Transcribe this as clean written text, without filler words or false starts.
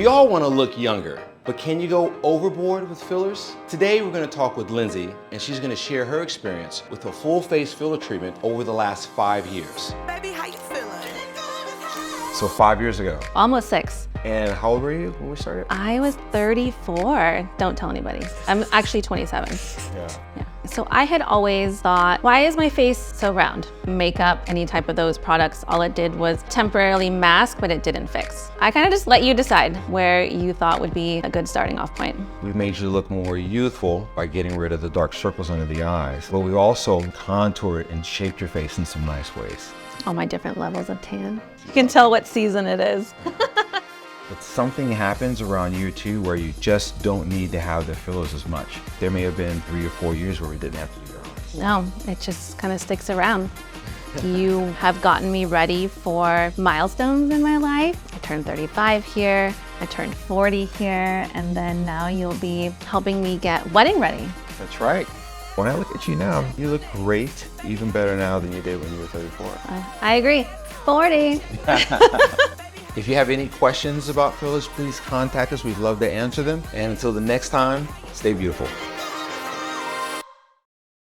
We all want to look younger, but can you go overboard with fillers? Today we're going to talk with Lindsey, and she's going to share her experience with a full face filler treatment over the last 5 years. Baby, how you feeling? So 5 years ago. Almost 6. And how old were you when we started? I was 34. Don't tell anybody. I'm actually 27. Yeah. So I had always thought, why is my face so round? Makeup, any type of those products, all it did was temporarily mask, but it didn't fix. I kind of just let you decide where you thought would be a good starting off point. We've made you look more youthful by getting rid of the dark circles under the eyes, but we also contoured and shaped your face in some nice ways. All my different levels of tan. You can tell what season it is. But something happens around year 2 where you just don't need to have the fillers as much. There may have been 3 or 4 years where we didn't have to do it. No, it just kind of sticks around. You have gotten me ready for milestones in my life. I turned 35 here, I turned 40 here, and then now you'll be helping me get wedding ready. That's right. When I look at you now, you look great, even better now than you did when you were 34. I agree. 40. If you have any questions about fillers, please contact us. We'd love to answer them. And until the next time, stay beautiful.